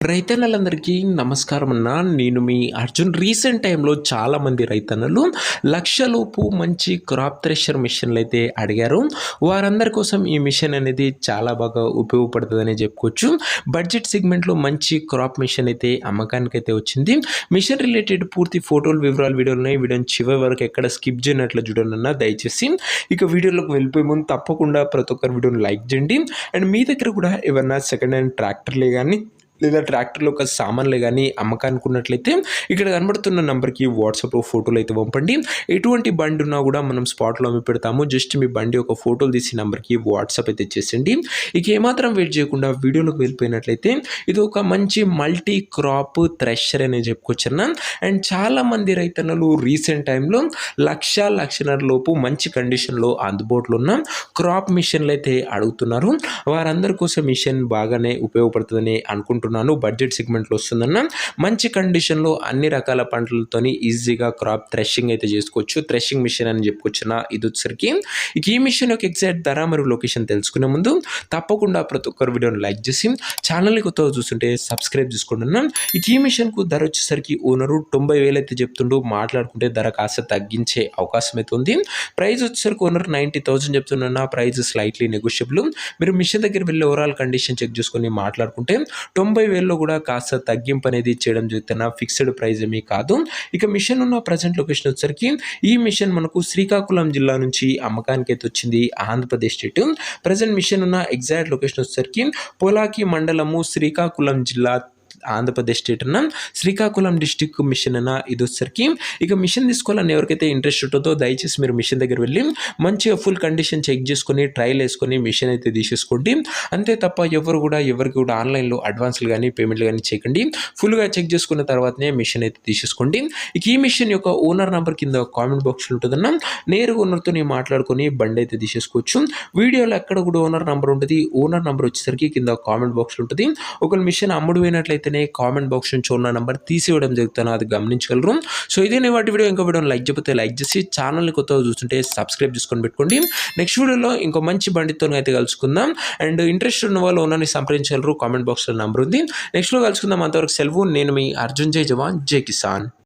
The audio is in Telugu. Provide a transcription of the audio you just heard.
రైతన్నలందరికీ నమస్కారం అన్న. నేను మీ అర్జున్. రీసెంట్ టైంలో చాలామంది రైతన్నలు లక్షలోపు మంచి క్రాప్ థ్రెషర్ మిషన్లు అయితే అడిగారు. వారందరి కోసం ఈ మిషన్ అనేది చాలా బాగా ఉపయోగపడుతుందని చెప్పుకోవచ్చు. బడ్జెట్ సెగ్మెంట్లో మంచి క్రాప్ మిషన్ అయితే అమ్మకానికైతే వచ్చింది. మిషన్ రిలేటెడ్ పూర్తి ఫోటోలు, వివరాలు వీడియోలు ఉన్నాయి. వీడియోని చివరి వరకు ఎక్కడ స్కిప్ చేయనట్లు చూడండి దయచేసి. ఇక వీడియోలోకి వెళ్ళిపోయే ముందు తప్పకుండా ప్రతి ఒక్కరు వీడియోని లైక్ చేయండి. అండ్ మీ దగ్గర కూడా ఏమన్నా సెకండ్ హ్యాండ్ ట్రాక్టర్లే కానీ లేదా ట్రాక్టర్లో ఒక సామాన్లు కానీ అమ్మకానికి ఉన్నట్లయితే ఇక్కడ కనబడుతున్న నెంబర్కి వాట్సాప్లో ఫోటోలు అయితే పంపండి. ఎటువంటి బండి ఉన్నా కూడా మనం స్పాట్లో అమ్మి పెడతాము. జస్ట్ మీ బండి ఒక ఫోటోలు తీసి నెంబర్కి వాట్సాప్ అయితే చేసేయండి. ఇక ఏమాత్రం వెయిట్ చేయకుండా వీడియోలోకి వెళ్ళిపోయినట్లయితే ఇది ఒక మంచి మల్టీ క్రాప్ థ్రెషర్ అనేది చెప్పుకొచ్చిన. అండ్ చాలామంది రైతన్నలు రీసెంట్ టైంలో లక్షన్నర లోపు మంచి కండిషన్లో అందుబాటులో ఉన్న క్రాప్ మిషన్లు అయితే అడుగుతున్నారు. వారందరి కోసం మిషన్ బాగానే ఉపయోగపడుతుందని అనుకుంటున్నారు. బడ్జెట్ సెగ్మెంట్లో వస్తుందన్న. మంచి కండిషన్లో అన్ని రకాల పంటలతోని ఈజీగా క్రాప్ థ్రెషింగ్ అయితే చేసుకోవచ్చు. థ్రెషింగ్ మిషన్ అని చెప్పుకొచ్చిన ఇది వచ్చరికి. ఇక ఈ మిషన్ యొక్క ఎగ్జాక్ట్ ధర మరియు లొకేషన్ తెలుసుకునే ముందు తప్పకుండా ప్రతి ఒక్కరు వీడియోని లైక్ చేసి ఛానల్ని కొత్తగా చూస్తుంటే సబ్స్క్రైబ్ చేసుకోండి. ఇక ఈ మిషన్కు ధర వచ్చేసరికి ఓనరు 90,000 అయితే చెప్తుండు. మాట్లాడుకుంటే ధర కాస్త తగ్గించే అవకాశం అయితే ఉంది. ప్రైస్ వచ్చేసరికి ఓనర్ 90,000 చెప్తున్నా. Price slightly negotiable. మీరు మిషన్ దగ్గర వెళ్ళి ఓవరాల్ కండిషన్ చెక్ చేసుకొని మాట్లాడుకుంటే 90,000లో కూడా కాస్త తగ్గింపు అనేది చేయడం జరుగుతున్న. ఫిక్స్డ్ ప్రైస్ ఏమీ కాదు. ఇక మిషన్ ఉన్న ప్రజెంట్ లొకేషన్ వచ్చేసరికి ఈ మిషన్ మనకు శ్రీకాకుళం జిల్లా నుంచి అమ్మకానికి అయితే వచ్చింది. ఆంధ్రప్రదేశ్ స్టేట్. ప్రజెంట్ మిషన్ ఉన్న ఎగ్జాక్ట్ లొకేషన్ వచ్చేసరికి పోలాకి మండలము, శ్రీకాకుళం జిల్లా, ఆంధ్రప్రదేశ్ స్టేట్ అన్న. శ్రీకాకుళం డిస్టిక్ మిషన్ అన్న ఇది వచ్చేసరికి. ఇక మిషన్ తీసుకోవాలని ఎవరికైతే ఇంట్రెస్ట్ ఉంటుందో దయచేసి మీరు మిషన్ దగ్గర వెళ్ళి మంచిగా ఫుల్ కండిషన్ చెక్ చేసుకొని ట్రయల్ వేసుకొని మిషన్ అయితే తీసేసుకోండి. అంతే తప్ప ఎవరికి కూడా ఆన్లైన్లో అడ్వాన్స్లు కానీ పేమెంట్లు కానీ చేయకండి. ఫుల్గా చెక్ చేసుకున్న తర్వాతనే మిషన్ అయితే తీసేసుకోండి. ఇక ఈ మిషన్ యొక్క ఓనర్ నెంబర్ కింద కామెంట్ బాక్స్లో ఉంటుందన్న. నేరుగా ఓనర్తో నేను మాట్లాడుకొని బండి అయితే తీసేసుకోవచ్చు. వీడియోలో ఎక్కడ కూడా ఓనర్ నెంబర్ ఉంటుంది. ఓనర్ నెంబర్ వచ్చేసరికి కింద కామెంట్ బాక్స్లో ఉంటుంది. ఒక మిషన్ అమ్ముడు పోయినట్లయితే కామెంట్ బాక్స్ నుంచి ఉన్న నంబర్ తీసివ్వడం జరుగుతుంది. అది గమనించగలరు. సో ఇదే వాటి వీడియో. ఇంకో వీడియోని లైక్ చెప్పితే లైక్ చేసి ఛానల్ని కొత్తగా చూస్తుంటే సబ్స్క్రైబ్ చేసుకొని పెట్టుకోండి. నెక్స్ట్ వీడియోలో ఇంకో మంచి బండితో అయితే కలుసుకుందాం. అండ్ ఇంట్రెస్ట్ ఉన్న వాళ్ళు ఓనర్ని సంప్రదించగలరు. కామెంట్ బాక్స్లో నంబర్ ఉంది. నెక్స్ట్లో కలుసుకుందాం. అంతవరకు సెలవు. నేను మీ అర్జున్. జై జవాన్, జై కిసాన్.